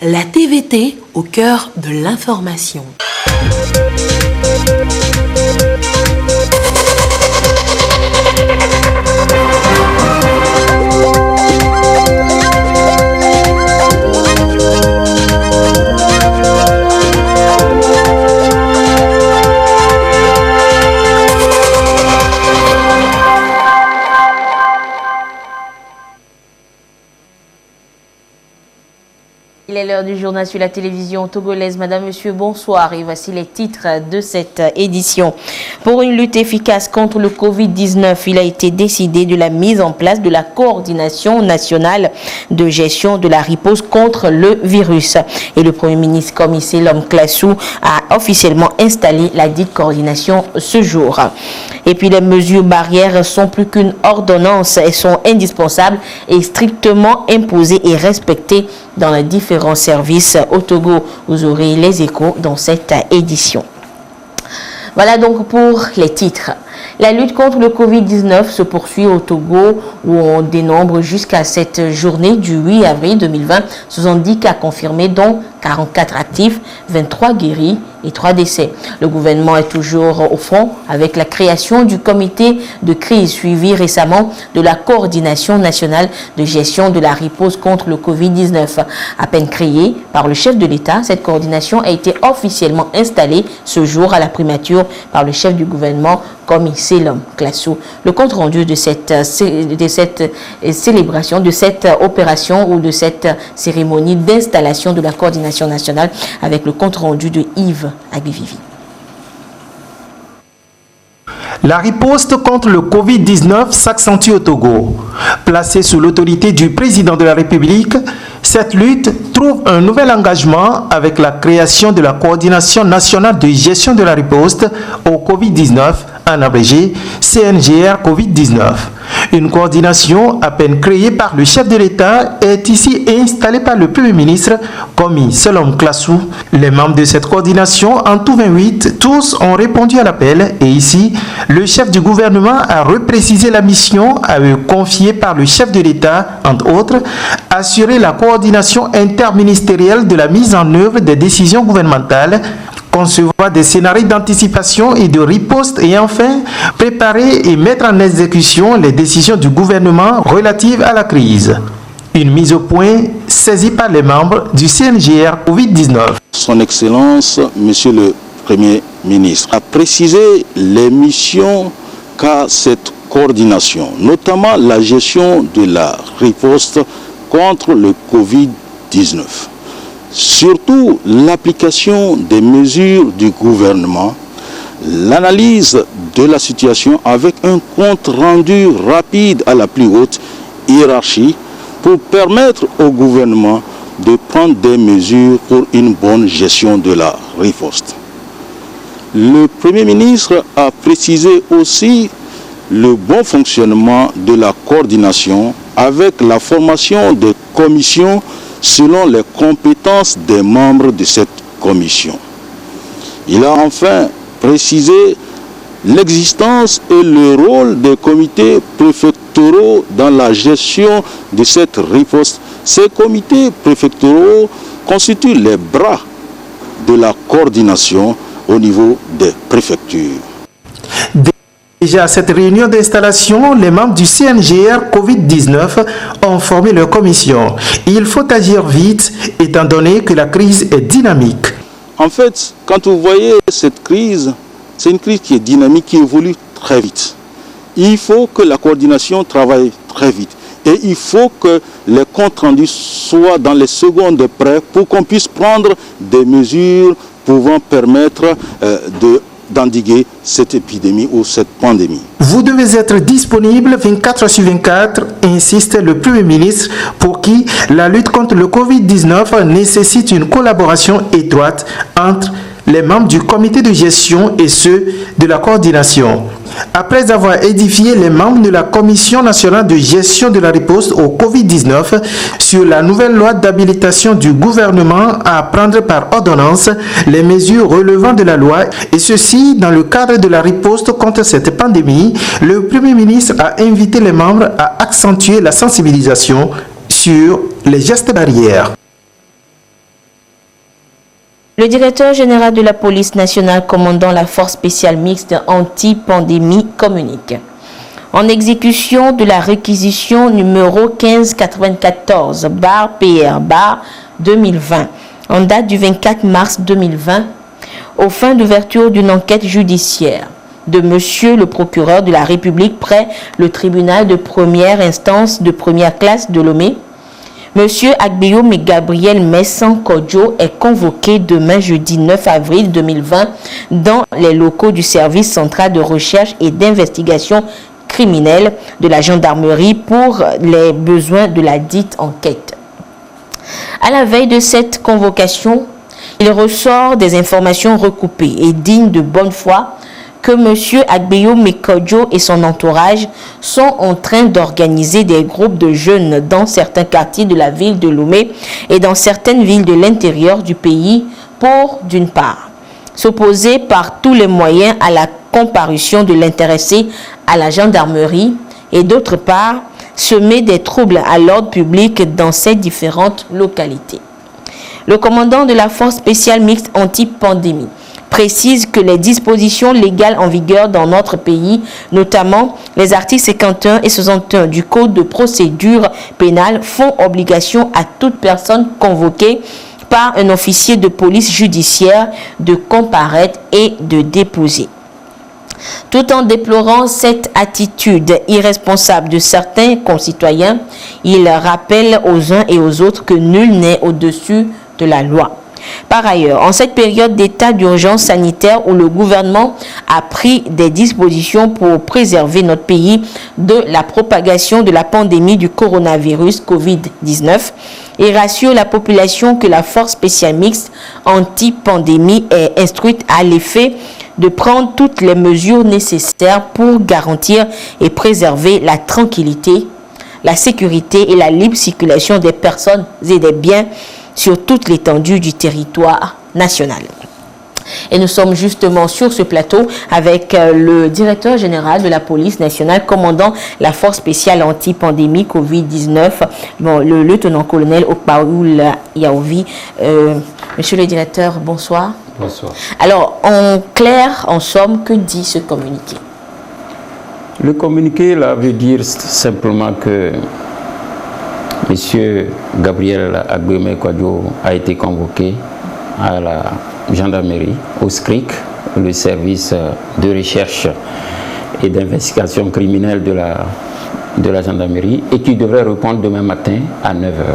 La TVT au cœur de l'information. Il est l'heure du journal sur la télévision togolaise. Madame, Monsieur, bonsoir. Et voici les titres de cette édition. Pour une lutte efficace contre le Covid-19, il a été décidé de la mise en place de la coordination nationale de gestion de la riposte contre le virus. Et le Premier ministre Komi Selom Klasu a officiellement installé la dite coordination ce jour. Et puis les mesures barrières sont plus qu'une ordonnance. Elles sont indispensables et strictement imposées et respectées dans les différents services au Togo. Vous aurez les échos dans cette édition. Voilà donc pour les titres. La lutte contre le Covid-19 se poursuit au Togo où on dénombre jusqu'à cette journée du 8 avril 2020 70 cas confirmés dont 44 actifs, 23 guéris et 3 décès. Le gouvernement est toujours au front avec la création du comité de crise suivi récemment de la coordination nationale de gestion de la riposte contre le Covid-19. À peine créée par le chef de l'État, cette coordination a été officiellement installée ce jour à la primature par le chef du gouvernement Komi Selom Klasu. Le compte rendu de cette célébration, de cette opération ou de cette cérémonie d'installation de la coordination nationale avec le compte rendu de Yves Agbivivi. La riposte contre le Covid-19 s'accentue au Togo. Placée sous l'autorité du président de la République, cette lutte trouve un nouvel engagement avec la création de la coordination nationale de gestion de la riposte au Covid-19, en abrégé CNGR Covid-19. Une coordination à peine créée par le chef de l'État est ici installée par le Premier ministre Komi Selom Klasu. Les membres de cette coordination, en tout 28, tous ont répondu à l'appel et ici, le chef du gouvernement a reprécisé la mission à eux confiée par le chef de l'État, entre autres, assurer la coordination interministérielle de la mise en œuvre des décisions gouvernementales, concevoir des scénarios d'anticipation et de riposte et enfin préparer et mettre en exécution les décisions du gouvernement relatives à la crise. Une mise au point saisie par les membres du CNGR Covid-19. Son Excellence, Monsieur le Premier ministre, a précisé les missions qu'a cette coordination, notamment la gestion de la riposte contre le Covid-19. Surtout l'application des mesures du gouvernement, l'analyse de la situation avec un compte rendu rapide à la plus haute hiérarchie pour permettre au gouvernement de prendre des mesures pour une bonne gestion de la riposte. Le Premier ministre a précisé aussi le bon fonctionnement de la coordination avec la formation de commissions selon les compétences des membres de cette commission. Il a enfin précisé l'existence et le rôle des comités préfectoraux dans la gestion de cette riposte. Ces comités préfectoraux constituent les bras de la coordination au niveau des préfectures. Déjà à cette réunion d'installation, les membres du CNGR Covid-19 ont formé leur commission. Il faut agir vite étant donné que la crise est dynamique. En fait, quand vous voyez cette crise, c'est une crise qui est dynamique, qui évolue très vite. Il faut que la coordination travaille très vite. Et il faut que les comptes rendus soient dans les secondes près pour qu'on puisse prendre des mesures pouvant permettre d'endiguer cette épidémie ou cette pandémie. Vous devez être disponible 24 heures sur 24, insiste le Premier ministre, pour qui la lutte contre le Covid-19 nécessite une collaboration étroite entre les membres du comité de gestion et ceux de la coordination. Après avoir édifié les membres de la Commission nationale de gestion de la riposte au Covid-19 sur la nouvelle loi d'habilitation du gouvernement à prendre par ordonnance les mesures relevant de la loi, et ceci dans le cadre de la riposte contre cette pandémie, le Premier ministre a invité les membres à accentuer la sensibilisation sur les gestes barrières. Le directeur général de la police nationale commandant la force spéciale mixte anti-pandémie communique. En exécution de la réquisition numéro 1594/PR/2020, en date du 24 mars 2020, aux fins d'ouverture d'une enquête judiciaire de Monsieur le procureur de la République près le tribunal de première instance de première classe de Lomé, Monsieur Agbeyoum Gabriel Messan Kodjo est convoqué demain jeudi 9 avril 2020 dans les locaux du service central de recherche et d'investigation criminelle de la gendarmerie pour les besoins de la dite enquête. À la veille de cette convocation, il ressort des informations recoupées et dignes de bonne foi que M. Agbeyoum Kodjo et son entourage sont en train d'organiser des groupes de jeunes dans certains quartiers de la ville de Lomé et dans certaines villes de l'intérieur du pays pour, d'une part, s'opposer par tous les moyens à la comparution de l'intéressé à la gendarmerie et d'autre part, semer des troubles à l'ordre public dans ces différentes localités. Le commandant de la force spéciale mixte anti-pandémie précise que les dispositions légales en vigueur dans notre pays, notamment les articles 51 et 61 du Code de procédure pénale, font obligation à toute personne convoquée par un officier de police judiciaire de comparaître et de déposer. Tout en déplorant cette attitude irresponsable de certains concitoyens, il rappelle aux uns et aux autres que nul n'est au-dessus de la loi. Par ailleurs, en cette période d'état d'urgence sanitaire où le gouvernement a pris des dispositions pour préserver notre pays de la propagation de la pandémie du coronavirus Covid-19 et rassure la population que la force spéciale mixte anti-pandémie est instruite à l'effet de prendre toutes les mesures nécessaires pour garantir et préserver la tranquillité, la sécurité et la libre circulation des personnes et des biens sur toute l'étendue du territoire national. Et nous sommes justement sur ce plateau avec le directeur général de la police nationale, commandant la force spéciale anti-pandémie Covid-19, le lieutenant-colonel Okpaoul Yaovi. Monsieur le directeur, bonsoir. Bonsoir. Alors, en clair, en somme, que dit ce communiqué? Le communiqué là veut dire simplement que M. Gabriel Agbeyoum Kodjo a été convoqué à la gendarmerie, au SCRIC, le service de recherche et d'investigation criminelle de la gendarmerie, et qui devrait répondre demain matin à 9h.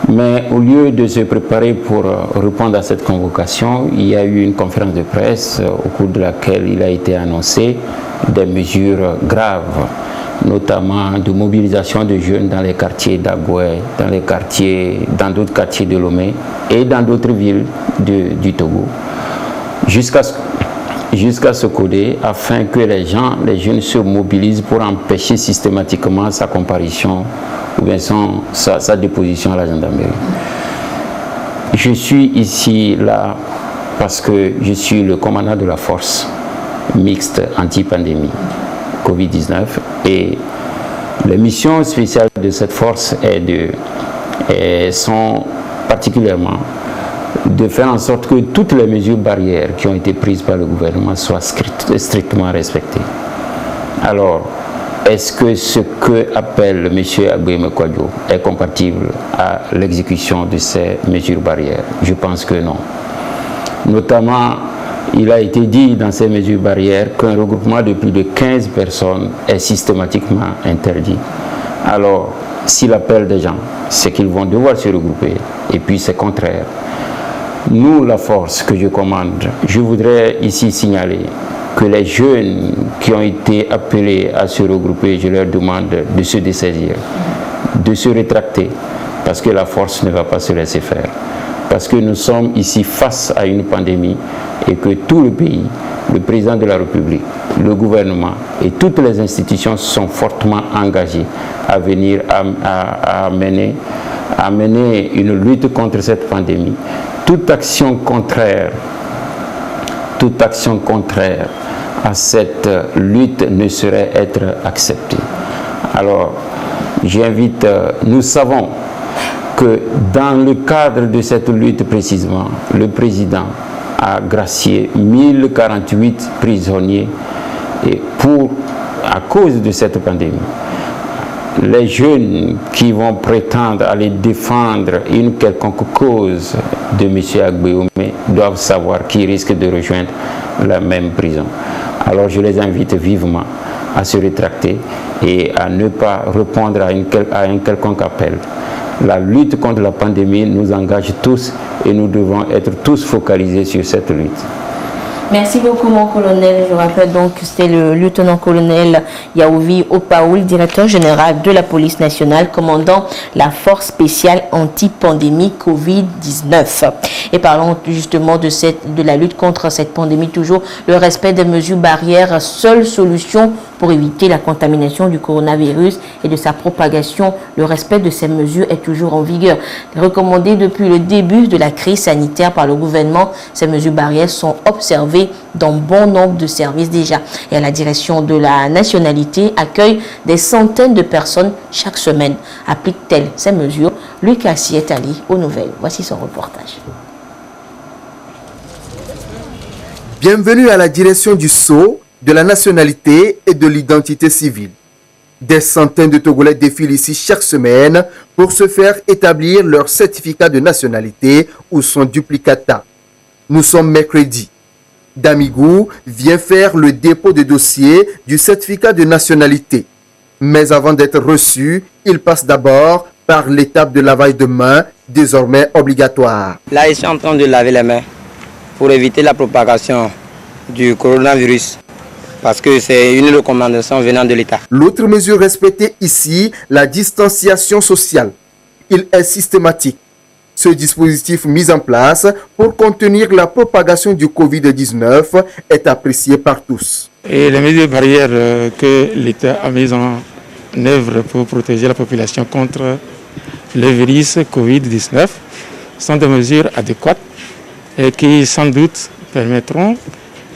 Mais au lieu de se préparer pour répondre à cette convocation, il y a eu une conférence de presse au cours de laquelle il a été annoncé des mesures graves, notamment de mobilisation de jeunes dans les quartiers d'Agoué, dans d'autres quartiers de Lomé et dans d'autres villes du Togo, jusqu'à ce coder, afin que les jeunes se mobilisent pour empêcher systématiquement sa comparution ou bien sa déposition à la gendarmerie. Je suis ici, là, parce que je suis le commandant de la force mixte anti-pandémie Covid-19 et les missions spéciales de cette force sont particulièrement de faire en sorte que toutes les mesures barrières qui ont été prises par le gouvernement soient strictement respectées. Alors, est-ce que ce que appelle M. Agbeyoum Kodjo est compatible à l'exécution de ces mesures barrières? Je pense que non. Notamment, il a été dit dans ces mesures barrières qu'un regroupement de plus de 15 personnes est systématiquement interdit. Alors, s'il appelle des gens, c'est qu'ils vont devoir se regrouper, et puis c'est contraire. Nous, la force que je commande, je voudrais ici signaler que les jeunes qui ont été appelés à se regrouper, je leur demande de se dessaisir, de se rétracter, parce que la force ne va pas se laisser faire. Parce que nous sommes ici face à une pandémie et que tout le pays, le président de la République, le gouvernement et toutes les institutions sont fortement engagées à venir à mener une lutte contre cette pandémie. Toute action contraire à cette lutte ne saurait être acceptée. Alors, j'invite, nous savons que dans le cadre de cette lutte précisément, le président a gracié 1048 prisonniers et à cause de cette pandémie. Les jeunes qui vont prétendre aller défendre une quelconque cause de M. Agbéoumé doivent savoir qu'ils risquent de rejoindre la même prison. Alors je les invite vivement à se rétracter et à ne pas répondre à un quelconque appel. La lutte contre la pandémie nous engage tous et nous devons être tous focalisés sur cette lutte. Merci beaucoup, mon colonel. Je rappelle donc que c'était le lieutenant-colonel Yaouvi Opaoul, directeur général de la police nationale, commandant la force spéciale anti-pandémie Covid-19. Et parlons justement de la lutte contre cette pandémie, toujours le respect des mesures barrières, seule solution pour éviter la contamination du coronavirus et de sa propagation. Le respect de ces mesures est toujours en vigueur. Recommandé depuis le début de la crise sanitaire par le gouvernement, ces mesures barrières sont observées dans bon nombre de services déjà. Et la direction de la nationalité accueille des centaines de personnes chaque semaine. Applique-t-elle ces mesures? Lucas Sietali aux nouvelles. Voici son reportage. Bienvenue à la direction du Sceau, de la nationalité et de l'identité civile. Des centaines de Togolais défilent ici chaque semaine pour se faire établir leur certificat de nationalité ou son duplicata. Nous sommes mercredi. Damigou vient faire le dépôt de dossier du certificat de nationalité. Mais avant d'être reçu, il passe d'abord par l'étape de lavage de mains, désormais obligatoire. Là, je suis en train de laver les mains pour éviter la propagation du coronavirus, parce que c'est une recommandation venant de l'État. L'autre mesure respectée ici, la distanciation sociale. Il est systématique. Ce dispositif mis en place pour contenir la propagation du Covid-19 est apprécié par tous. Et les mesures barrières que l'État a mises en œuvre pour protéger la population contre le virus Covid-19 sont des mesures adéquates et qui sans doute permettront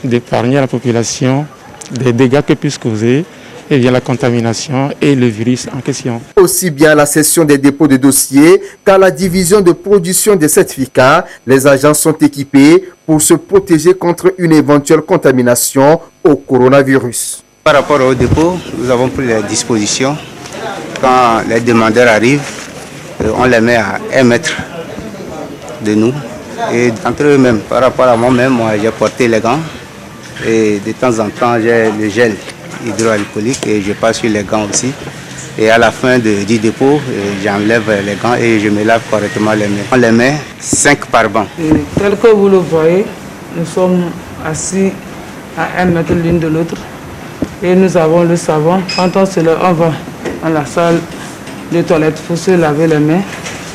d'épargner à la population des dégâts que puisse causer la contamination et le virus en question. Aussi bien à la session des dépôts de dossiers qu'à la division de production des certificats, les agents sont équipés pour se protéger contre une éventuelle contamination au coronavirus. Par rapport au dépôt, nous avons pris les dispositions. Quand les demandeurs arrivent, on les met à 1 mètre de nous. Et entre eux-mêmes, par rapport à moi-même, j'ai porté les gants. Et de temps en temps, j'ai le gel hydroalcoolique et je passe sur les gants aussi. Et à la fin du dépôt, j'enlève les gants et je me lave correctement les mains. On les met 5 par banc. Et tel que vous le voyez, nous sommes assis à 1 mètre l'une de l'autre. Et nous avons le savon. Quand on va dans la salle de toilette, il faut se laver les mains.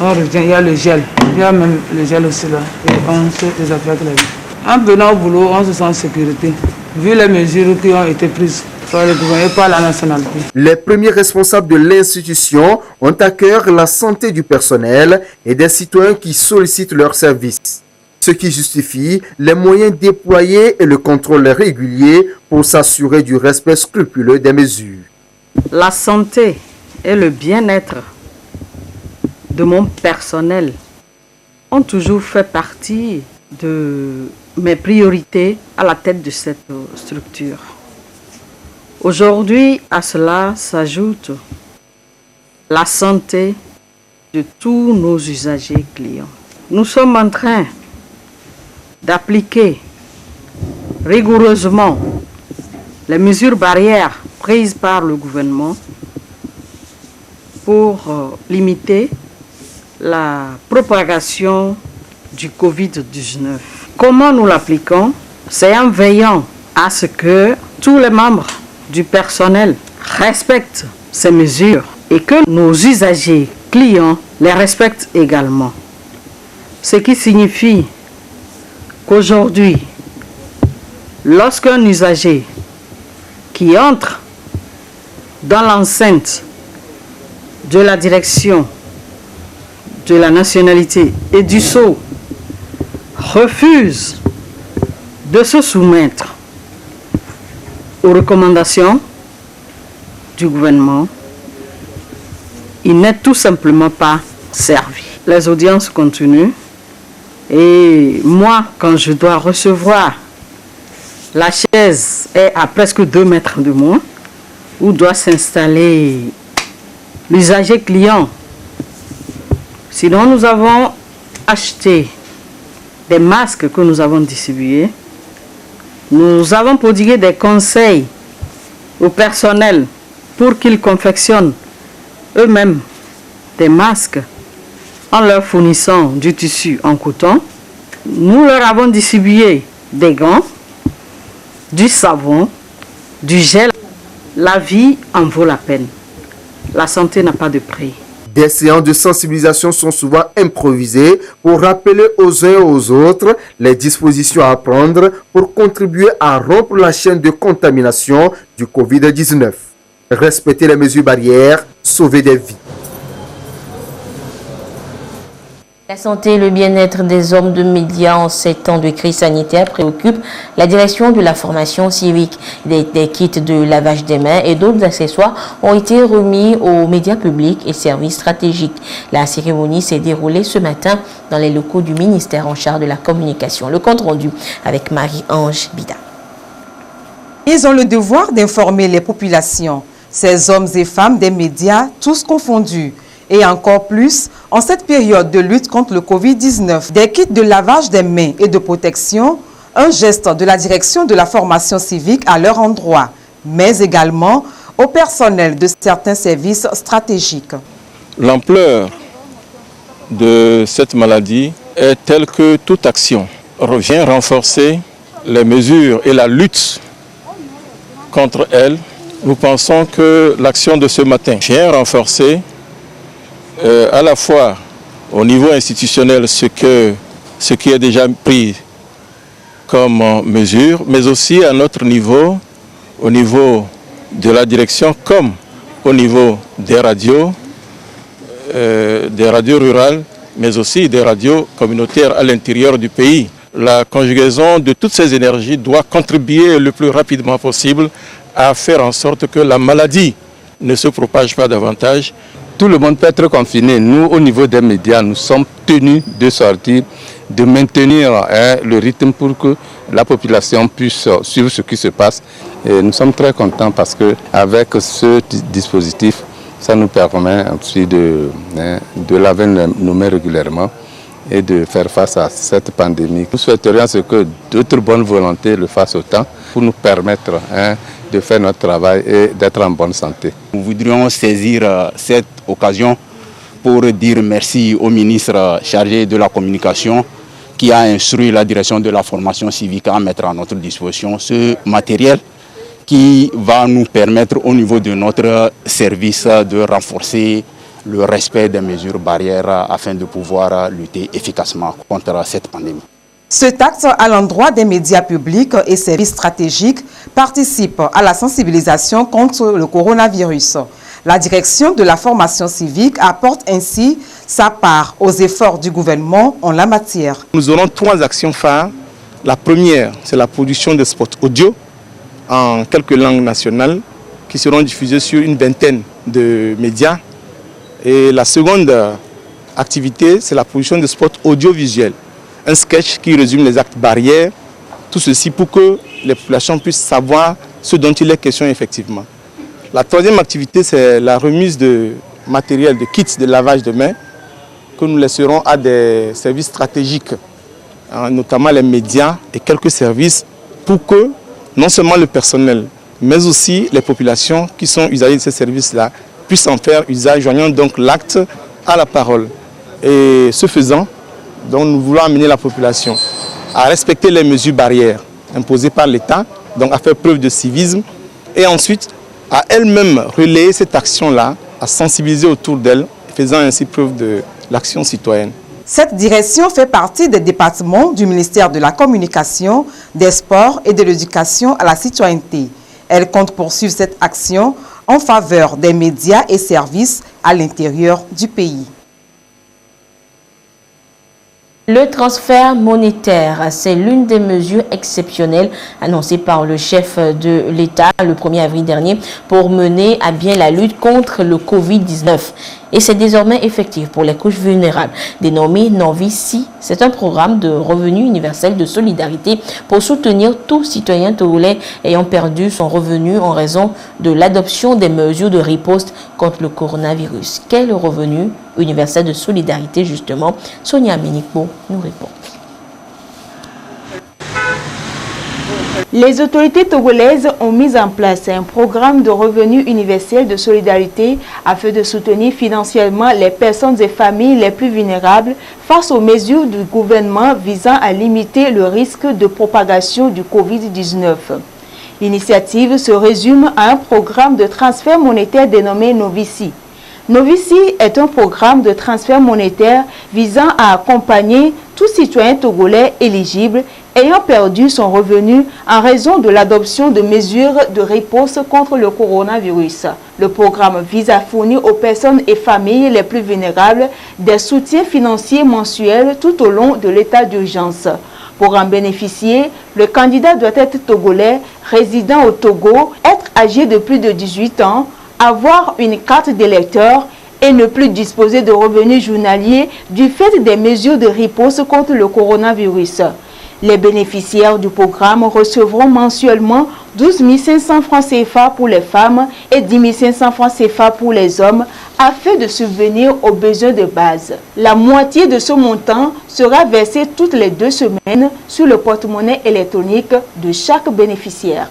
On revient, il y a le gel. Il y a même le gel aussi là. Et on se désinfecte les mains. En venant au boulot, on se sent en sécurité. Vu les mesures qui ont été prises par le gouvernement et par la nationalité. Les premiers responsables de l'institution ont à cœur la santé du personnel et des citoyens qui sollicitent leurs services. Ce qui justifie les moyens déployés et le contrôle régulier pour s'assurer du respect scrupuleux des mesures. La santé et le bien-être de mon personnel ont toujours fait partie de mes priorités à la tête de cette structure. Aujourd'hui, à cela s'ajoute la santé de tous nos usagers clients. Nous sommes en train d'appliquer rigoureusement les mesures barrières prises par le gouvernement pour limiter la propagation du Covid-19. Comment nous l'appliquons? C'est en veillant à ce que tous les membres du personnel respectent ces mesures et que nos usagers clients les respectent également. Ce qui signifie qu'aujourd'hui, lorsqu'un usager qui entre dans l'enceinte de la direction de la nationalité et du Sceau refuse de se soumettre aux recommandations du gouvernement, il n'est tout simplement pas servi. les audiences continuent. Et moi, quand je dois recevoir, la chaise est à presque 2 mètres de moi, où doit s'installer l'usager client. Sinon, nous avons acheté des masques que nous avons distribués. Nous avons prodigué des conseils au personnel pour qu'ils confectionnent eux-mêmes des masques en leur fournissant du tissu en coton. Nous leur avons distribué des gants, du savon, du gel. La vie en vaut la peine. La santé n'a pas de prix. Des séances de sensibilisation sont souvent improvisées pour rappeler aux uns et aux autres les dispositions à prendre pour contribuer à rompre la chaîne de contamination du Covid-19. Respecter les mesures barrières, sauver des vies. La santé et le bien-être des hommes de médias en 7 temps de crise sanitaire préoccupe la direction de la formation civique. Des kits de lavage des mains et d'autres accessoires ont été remis aux médias publics et services stratégiques. La cérémonie s'est déroulée ce matin dans les locaux du ministère en charge de la communication. Le compte rendu avec Marie-Ange Bida. Ils ont le devoir d'informer les populations, ces hommes et femmes des médias, tous confondus. Et encore plus, en cette période de lutte contre le Covid-19, des kits de lavage des mains et de protection, un geste de la direction de la formation civique à leur endroit, mais également au personnel de certains services stratégiques. L'ampleur de cette maladie est telle que toute action revient renforcer les mesures et la lutte contre elle. Nous pensons que l'action de ce matin vient renforcer à la fois au niveau institutionnel ce qui est déjà pris comme mesure, mais aussi à notre niveau, au niveau de la direction comme au niveau des radios rurales, mais aussi des radios communautaires à l'intérieur du pays. La conjugaison de toutes ces énergies doit contribuer le plus rapidement possible à faire en sorte que la maladie ne se propage pas davantage. Tout le monde peut être confiné. Nous, au niveau des médias, nous sommes tenus de sortir, de maintenir le rythme pour que la population puisse suivre ce qui se passe. Et nous sommes très contents parce qu'avec ce dispositif, ça nous permet aussi de laver nos mains régulièrement et de faire face à cette pandémie. Nous souhaiterions que d'autres bonnes volontés le fassent autant pour nous permettre de faire notre travail et d'être en bonne santé. Nous voudrions saisir cette occasion pour dire merci au ministre chargé de la communication qui a instruit la direction de la formation civique à mettre à notre disposition ce matériel qui va nous permettre au niveau de notre service de renforcer le respect des mesures barrières afin de pouvoir lutter efficacement contre cette pandémie. Cet acte à l'endroit des médias publics et services stratégiques participe à la sensibilisation contre le coronavirus. La direction de la formation civique apporte ainsi sa part aux efforts du gouvernement en la matière. Nous aurons 3 actions phares. La première, c'est la production de spots audio en quelques langues nationales qui seront diffusés sur une vingtaine de médias. Et la seconde activité, c'est la production de spots audiovisuels. Un sketch qui résume les actes barrières, tout ceci pour que les populations puissent savoir ce dont il est question effectivement. La troisième activité, c'est la remise de matériel, de kits de lavage de mains que nous laisserons à des services stratégiques, notamment les médias et quelques services, pour que non seulement le personnel, mais aussi les populations qui sont usagers de ces services-là puissent en faire usage, joignant donc l'acte à la parole. Et ce faisant, donc nous voulons amener la population à respecter les mesures barrières imposées par l'État, donc à faire preuve de civisme, et ensuite à elle-même relayer cette action-là, à sensibiliser autour d'elle, faisant ainsi preuve de l'action citoyenne. Cette direction fait partie des départements du ministère de la Communication, des Sports et de l'Éducation à la citoyenneté. Elle compte poursuivre cette action en faveur des médias et services à l'intérieur du pays. Le transfert monétaire, c'est l'une des mesures exceptionnelles annoncées par le chef de l'État le 1er avril dernier pour mener à bien la lutte contre le Covid-19. et c'est désormais effectif pour les couches vulnérables. Dénommé Novici, c'est un programme de revenu universel de solidarité pour soutenir tout citoyen togolais ayant perdu son revenu en raison de l'adoption des mesures de riposte contre le coronavirus. Quel est le revenu universel de solidarité justement? Sonia Minikbo nous répond. Les autorités togolaises ont mis en place un programme de revenu universel de solidarité afin de soutenir financièrement les personnes et familles les plus vulnérables face aux mesures du gouvernement visant à limiter le risque de propagation du Covid-19. L'initiative se résume à un programme de transfert monétaire dénommé Novici. Novici est un programme de transfert monétaire visant à accompagner tout citoyen togolais éligible ayant perdu son revenu en raison de l'adoption de mesures de riposte contre le coronavirus. Le programme vise à fournir aux personnes et familles les plus vulnérables des soutiens financiers mensuels tout au long de l'état d'urgence. Pour en bénéficier, le candidat doit être togolais, résident au Togo, être âgé de plus de 18 ans, avoir une carte d'électeur et ne plus disposer de revenus journaliers du fait des mesures de riposte contre le coronavirus. Les bénéficiaires du programme recevront mensuellement 12 500 francs CFA pour les femmes et 10 500 francs CFA pour les hommes afin de subvenir aux besoins de base. La moitié de ce montant sera versée toutes les 2 semaines sur le porte-monnaie électronique de chaque bénéficiaire.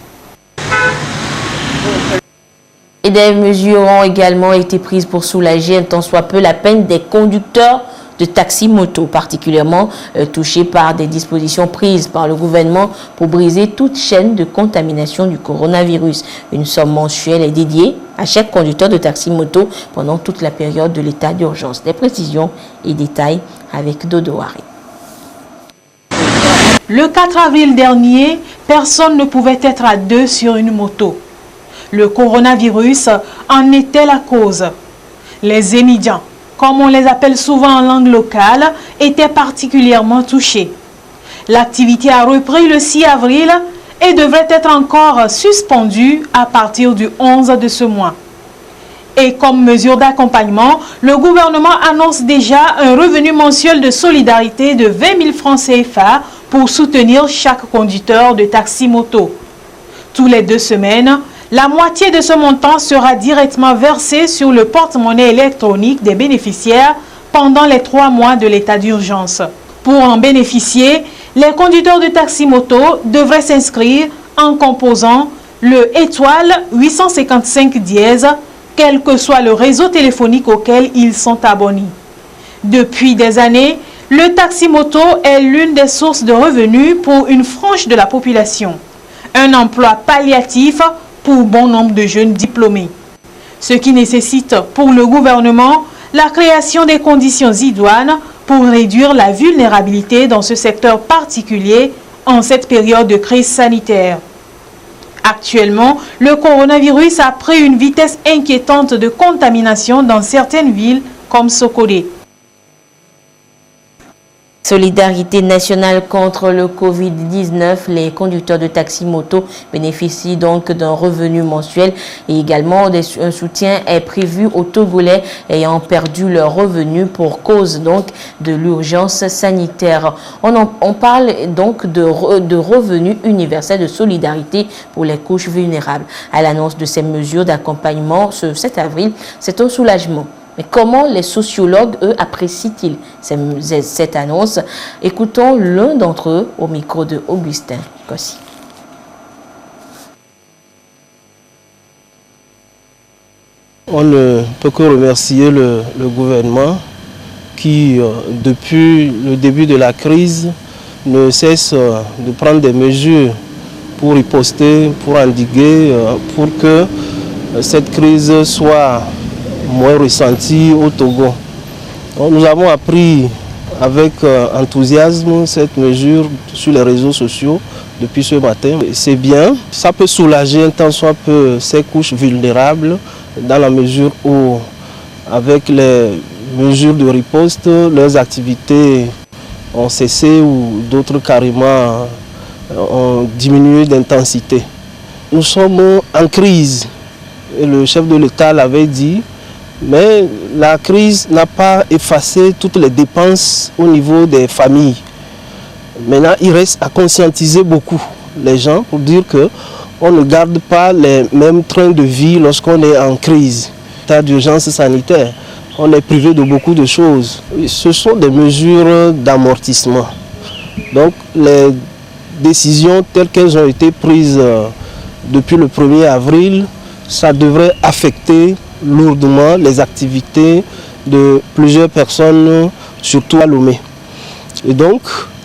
Et des mesures ont également été prises pour soulager un tant soit peu la peine des conducteurs de taxi-moto, particulièrement touchés par des dispositions prises par le gouvernement pour briser toute chaîne de contamination du coronavirus. Une somme mensuelle est dédiée à chaque conducteur de taxi-moto pendant toute la période de l'état d'urgence. Des précisions et détails avec Dodo Harry. Le 4 avril dernier, personne ne pouvait être à 2 sur une moto. Le coronavirus en était la cause. Les émidiants, comme on les appelle souvent en langue locale, étaient particulièrement touchés. L'activité a repris le 6 avril et devrait être encore suspendue à partir du 11 de ce mois. Et comme mesure d'accompagnement, le gouvernement annonce déjà un revenu mensuel de solidarité de 20 000 francs CFA pour soutenir chaque conducteur de taxi-moto. Tous les 2 semaines, la moitié de ce montant sera directement versée sur le porte-monnaie électronique des bénéficiaires pendant les 3 mois de l'état d'urgence. Pour en bénéficier, les conducteurs de taxi-moto devraient s'inscrire en composant le étoile 855 dièse, quel que soit le réseau téléphonique auquel ils sont abonnés. Depuis des années, le taxi-moto est l'une des sources de revenus pour une frange de la population. Un emploi palliatif pour bon nombre de jeunes diplômés. Ce qui nécessite pour le gouvernement la création des conditions idoines pour réduire la vulnérabilité dans ce secteur particulier en cette période de crise sanitaire. Actuellement, le coronavirus a pris une vitesse inquiétante de contamination dans certaines villes comme Sokodé. Solidarité nationale contre le Covid-19, les conducteurs de taxi-moto bénéficient donc d'un revenu mensuel et également un soutien est prévu aux Togolais ayant perdu leur revenu pour cause donc de l'urgence sanitaire. On parle donc de revenu universel de solidarité pour les couches vulnérables. À l'annonce de ces mesures d'accompagnement ce 7 avril, c'est un soulagement. Mais comment les sociologues, eux, apprécient-ils cette annonce? Écoutons l'un d'entre eux au micro de Augustin Kossi. On ne peut que remercier le gouvernement qui, depuis le début de la crise, ne cesse de prendre des mesures pour riposter, pour endiguer, pour que cette crise soit moins ressenti au Togo. Donc, nous avons appris avec enthousiasme cette mesure sur les réseaux sociaux depuis ce matin. C'est bien, ça peut soulager un tant soit peu ces couches vulnérables dans la mesure où, avec les mesures de riposte, leurs activités ont cessé ou d'autres carrément ont diminué d'intensité. Nous sommes en crise et le chef de l'État l'avait dit. Mais la crise n'a pas effacé toutes les dépenses au niveau des familles. Maintenant, il reste à conscientiser beaucoup les gens pour dire qu'on ne garde pas les mêmes trains de vie lorsqu'on est en crise. État d'urgence sanitaire, on est privé de beaucoup de choses. Ce sont des mesures d'amortissement. Donc les décisions telles qu'elles ont été prises depuis le 1er avril, ça devrait affecter lourdement les activités de plusieurs personnes, surtout à Lomé. Et donc,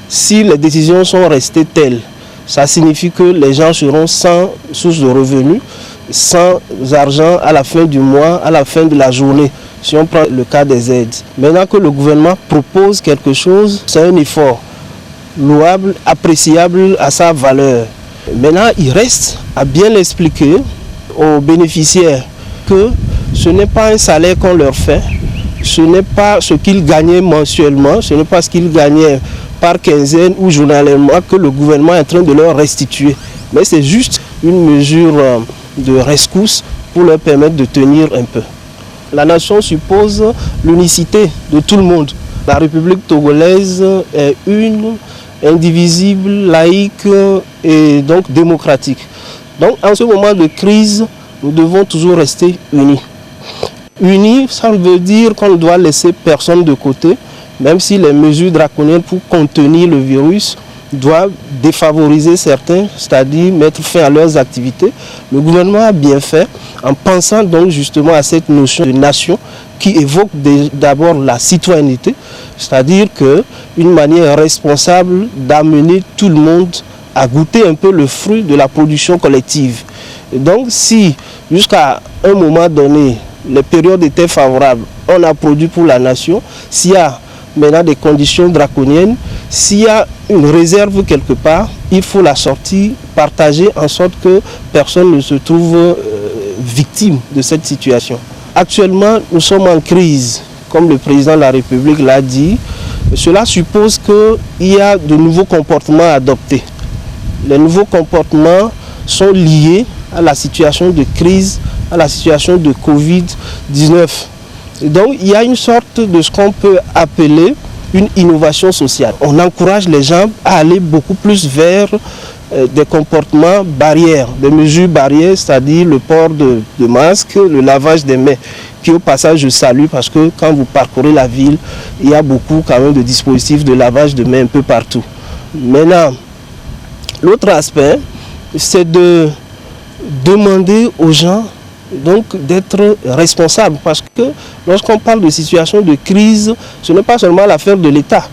si les décisions sont restées telles, ça signifie que les gens seront sans source de revenus, sans argent à la fin du mois, à la fin de la journée, si on prend le cas des aides. Maintenant que le gouvernement propose quelque chose, c'est un effort louable, appréciable à sa valeur. Maintenant, il reste à bien expliquer aux bénéficiaires que ce n'est pas un salaire qu'on leur fait, ce n'est pas ce qu'ils gagnaient mensuellement, ce n'est pas ce qu'ils gagnaient par quinzaine ou journalièrement que le gouvernement est en train de leur restituer. Mais c'est juste une mesure de rescousse pour leur permettre de tenir un peu. La nation suppose l'unicité de tout le monde. La République togolaise est une, indivisible, laïque et donc démocratique. Donc en ce moment de crise, nous devons toujours rester unis. Unis, ça veut dire qu'on ne doit laisser personne de côté, même si les mesures draconiennes pour contenir le virus doivent défavoriser certains, c'est-à-dire mettre fin à leurs activités. Le gouvernement a bien fait en pensant donc justement à cette notion de nation qui évoque d'abord la citoyenneté, c'est-à-dire qu'une manière responsable d'amener tout le monde à goûter un peu le fruit de la production collective. Et donc si jusqu'à un moment donné, les périodes étaient favorables, on a produit pour la nation, s'il y a maintenant des conditions draconiennes, s'il y a une réserve quelque part, il faut la sortir, partager en sorte que personne ne se trouve victime de cette situation. Actuellement, nous sommes en crise, comme le président de la République l'a dit. Cela suppose qu'il y a de nouveaux comportements à adopter. Les nouveaux comportements sont liés à la situation de crise, à la situation de Covid-19. Et donc, il y a une sorte de ce qu'on peut appeler une innovation sociale. On encourage les gens à aller beaucoup plus vers des comportements barrières, des mesures barrières, c'est-à-dire le port de masques, le lavage des mains, qui au passage je salue parce que quand vous parcourez la ville, il y a beaucoup quand même de dispositifs de lavage de mains un peu partout. Maintenant, l'autre aspect, c'est de demander aux gens donc d'être responsables, parce que lorsqu'on parle de situation de crise, ce n'est pas seulement l'affaire de l'État.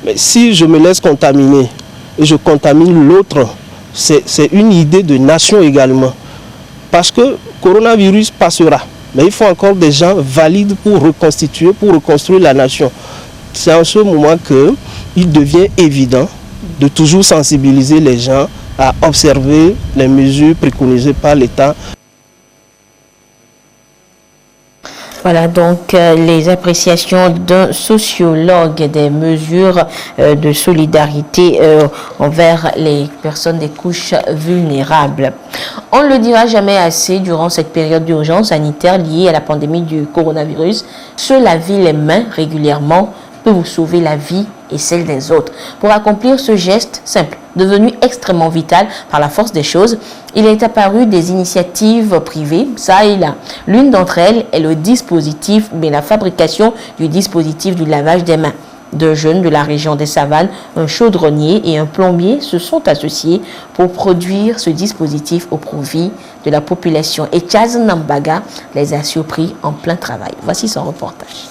Mais si je me laisse contaminer et je contamine l'autre, c'est une idée de nation également. Parce que le coronavirus passera, mais il faut encore des gens valides pour reconstituer, pour reconstruire la nation. C'est en ce moment qu'il devient évident de toujours sensibiliser les gens à observer les mesures préconisées par l'État. Voilà donc les appréciations d'un sociologue des mesures de solidarité envers les personnes des couches vulnérables. On ne le dira jamais assez durant cette période d'urgence sanitaire liée à la pandémie du coronavirus. Se laver les mains régulièrement peut vous sauver la vie et celle des autres. Pour accomplir ce geste simple, devenu extrêmement vital par la force des choses, il est apparu des initiatives privées, ça et là. L'une d'entre elles est le dispositif, mais la fabrication du dispositif du lavage des mains. Deux jeunes de la région des Savanes, un chaudronnier et un plombier se sont associés pour produire ce dispositif au profit de la population. Et Chaz Nambaga les a surpris en plein travail. Voici son reportage.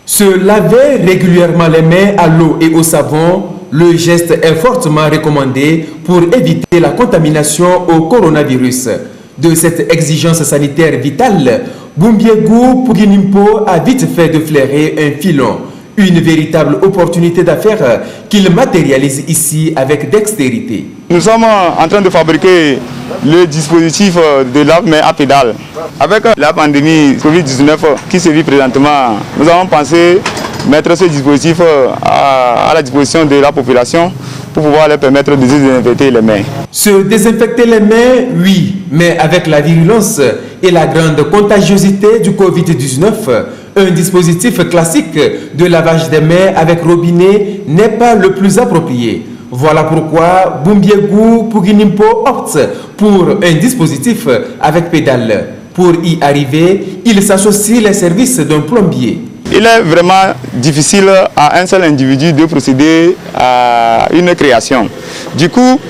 Se laver régulièrement les mains à l'eau et au savon, le geste est fortement recommandé pour éviter la contamination au coronavirus. De cette exigence sanitaire vitale, Bumbiegou Puginimpo a vite fait de flairer un filon. Une véritable opportunité d'affaires qu'il matérialise ici avec dextérité. Nous sommes en train de fabriquer le dispositif de lave-mains à pédale. Avec la pandémie Covid-19 qui se vit présentement, nous avons pensé mettre ce dispositif à la disposition de la population pour pouvoir leur permettre de se désinfecter les mains. Se désinfecter les mains, oui, Mais avec la virulence et la grande contagiosité du Covid-19, un dispositif classique de lavage des mains avec robinet n'est pas le plus approprié. Voilà pourquoi Bumbiegou Puginimpo opte pour un dispositif avec pédale. Pour y arriver, il s'associe les services d'un plombier. Il est vraiment difficile à un seul individu de procéder à une création. Du coup,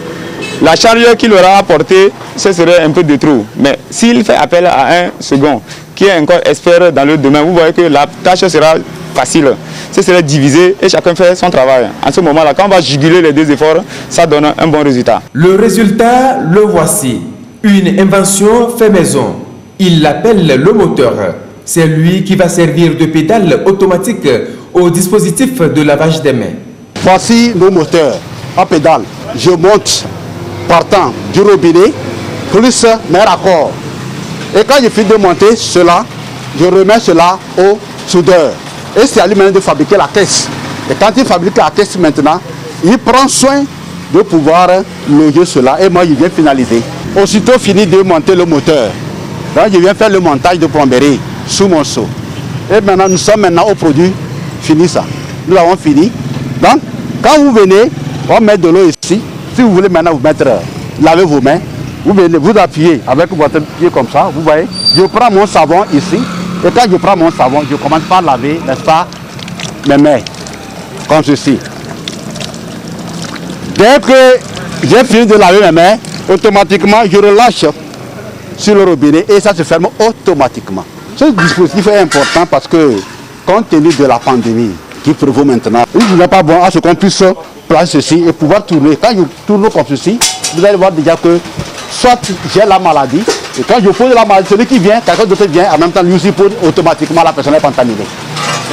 la charge qu'il aura apportée, ce serait un peu de trop. Mais s'il fait appel à un second, qui est encore expert dans le domaine, vous voyez que la tâche sera facile. Ce serait divisé et chacun fait son travail. En ce moment-là, quand on va juguler les deux efforts, ça donne un bon résultat. Le résultat, le voici. Une invention fait maison. Il l'appelle le moteur. C'est lui qui va servir de pédale automatique au dispositif de lavage des mains. Voici nos moteurs à pédale. Je monte partant du robinet plus mes raccords. Et quand je finis de monter cela, je remets cela au soudeur. Et c'est à lui maintenant de fabriquer la caisse. Et quand il fabrique la caisse maintenant, il prend soin de pouvoir loger cela. Et moi, je viens finaliser. Aussitôt fini de monter le moteur, donc je viens faire le montage de plomberie sous mon seau. Et maintenant, nous sommes maintenant au produit fini ça. Nous avons fini. Donc, quand vous venez, on met de l'eau ici. Si vous voulez maintenant vous mettre, laver vos mains, vous venez, vous appuyez avec votre pied comme ça, vous voyez. Je prends mon savon ici. Et quand je prends mon savon, je commence par laver, n'est-ce pas, mes mains, comme ceci. Dès que j'ai fini de laver mes mains, automatiquement, je relâche sur le robinet et ça se ferme automatiquement. Ce dispositif est important parce que, compte tenu de la pandémie qui prévaut maintenant, il n'est pas bon à ce qu'on puisse placer ceci et pouvoir tourner. Quand je tourne comme ceci, vous allez voir déjà que soit j'ai la maladie, et quand je pose la maladie, celui qui vient, quelqu'un d'autre vient, en même temps lui aussi pose, automatiquement la personne est contaminée.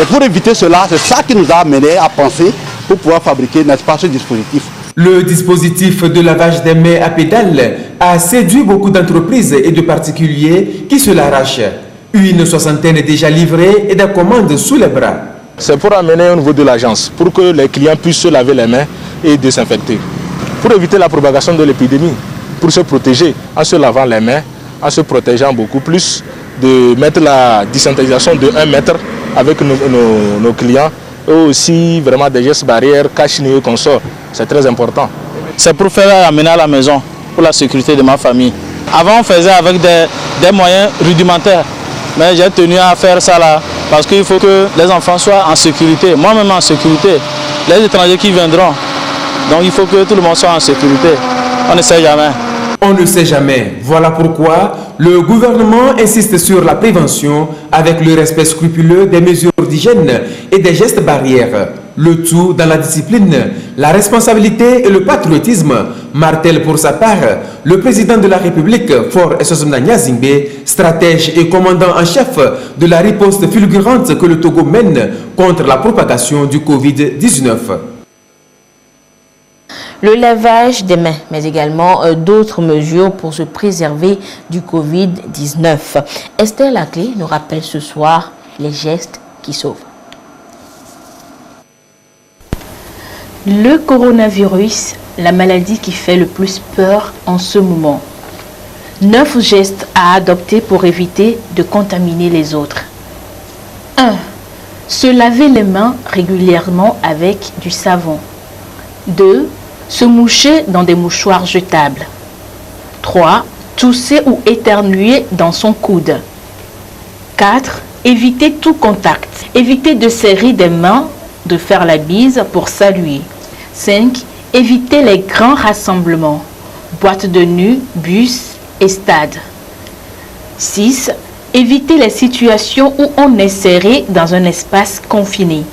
Et pour éviter cela, c'est ça qui nous a amené à penser pour pouvoir fabriquer, n'est-ce pas, ce dispositif. Le dispositif de lavage des mains à pédale a séduit beaucoup d'entreprises et de particuliers qui se l'arrachent. Une soixantaine est déjà livrée et des commandes sous les bras. C'est pour amener au niveau de l'agence, pour que les clients puissent se laver les mains et désinfecter. Pour éviter la propagation de l'épidémie, pour se protéger en se lavant les mains, en se protégeant beaucoup plus, de mettre la distanciation de 1 mètre avec nos clients, et aussi vraiment des gestes barrières, cache-nez qu'on sort. C'est très important. C'est pour faire amener à la maison, pour la sécurité de ma famille. Avant, on faisait avec des moyens rudimentaires. Mais j'ai tenu à faire ça là, parce qu'il faut que les enfants soient en sécurité, moi-même en sécurité, les étrangers qui viendront. Donc il faut que tout le monde soit en sécurité. On ne sait jamais. On ne sait jamais. Voilà pourquoi le gouvernement insiste sur la prévention avec le respect scrupuleux des mesures d'hygiène et des gestes barrières. Le tout dans la discipline, la responsabilité et le patriotisme, martèle pour sa part le président de la République, Faure Essozomna Gnazingbe, stratège et commandant en chef de la riposte fulgurante que le Togo mène contre la propagation du Covid-19. Le lavage des mains, mais également d'autres mesures pour se préserver du Covid-19. Esther Laclé nous rappelle ce soir les gestes qui sauvent. Le coronavirus, la maladie qui fait le plus peur en ce moment. 9 gestes à adopter pour éviter de contaminer les autres. 1. Se laver les mains régulièrement avec du savon. 2. Se moucher dans des mouchoirs jetables. 3. Tousser ou éternuer dans son coude. 4. Éviter tout contact. Éviter de serrer des mains, de faire la bise pour saluer. 5. Éviter les grands rassemblements. Boîtes de nuit, bus et stades. 6. Éviter les situations où on est serré dans un espace confiné.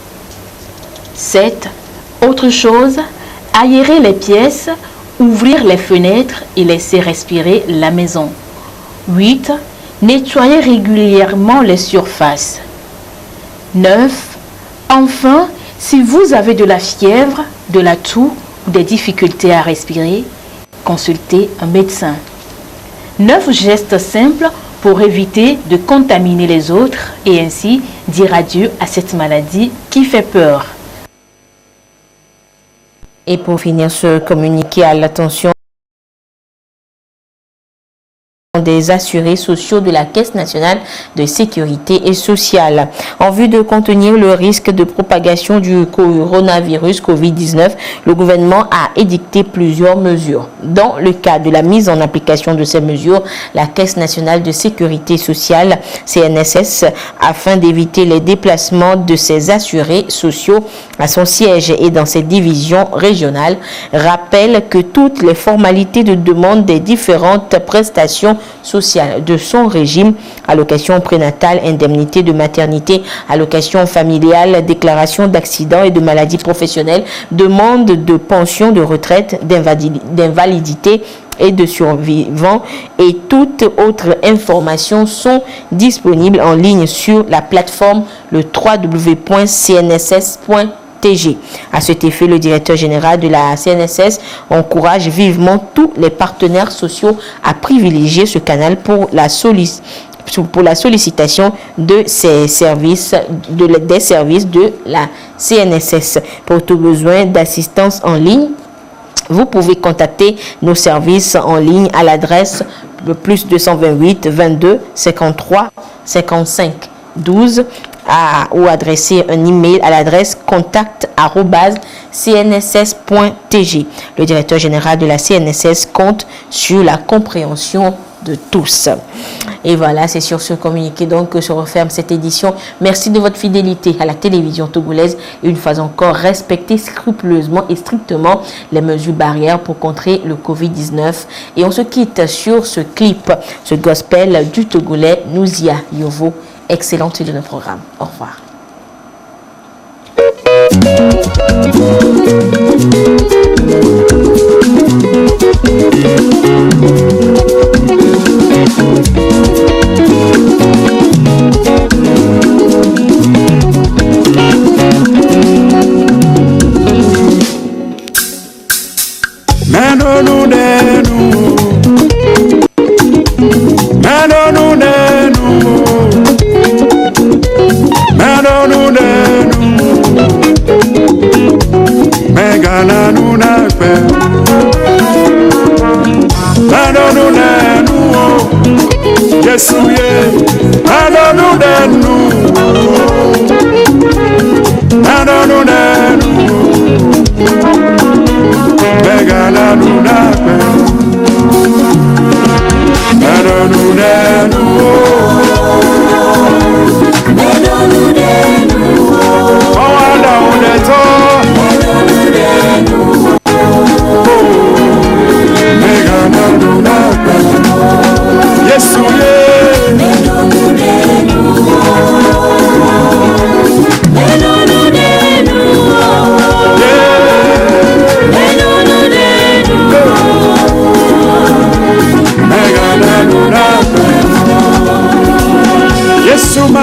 7. Autre chose, aérer les pièces, ouvrir les fenêtres et laisser respirer la maison. 8. Nettoyer régulièrement les surfaces. 9. Enfin, si vous avez de la fièvre, de la toux ou des difficultés à respirer, consultez un médecin. 9 gestes simples pour éviter de contaminer les autres et ainsi dire adieu à cette maladie qui fait peur. Et pour finir ce communiqué à l'attention des assurés sociaux de la Caisse nationale de sécurité et sociale. En vue de contenir le risque de propagation du coronavirus Covid-19, le gouvernement a édicté plusieurs mesures. Dans le cadre de la mise en application de ces mesures, la Caisse nationale de sécurité sociale, CNSS, afin d'éviter les déplacements de ses assurés sociaux à son siège et dans ses divisions régionales, rappelle que toutes les formalités de demande des différentes prestations sociales de son régime, allocation prénatale, indemnité de maternité, allocation familiale, déclaration d'accident et de maladie professionnelle, demande de pension de retraite, d'invalidité et de survivants et toute autre information sont disponibles en ligne sur la plateforme le www.cnss.tg. À cet effet, le directeur général de la CNSS encourage vivement tous les partenaires sociaux à privilégier ce canal pour la sollicitation de ces services, des services de la CNSS. Pour tout besoin d'assistance en ligne, vous pouvez contacter nos services en ligne à l'adresse plus 228 22 53 55 12 ou adresser un email à l'adresse contact@cnss.tg. Le directeur général de la CNSS compte sur la compréhension de tous. Et voilà, c'est sur ce communiqué donc que se referme cette édition. Merci de votre fidélité à la télévision togolaise. Et une fois encore, respectez scrupuleusement et strictement les mesures barrières pour contrer le Covid-19. Et on se quitte sur ce clip, ce gospel du Togolais Nouzia Yovo. Excellente suite de notre programme. Au revoir.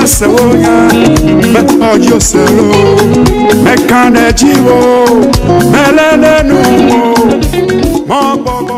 Sewonya, but audio selo, mekane jiwo, melene numo, mo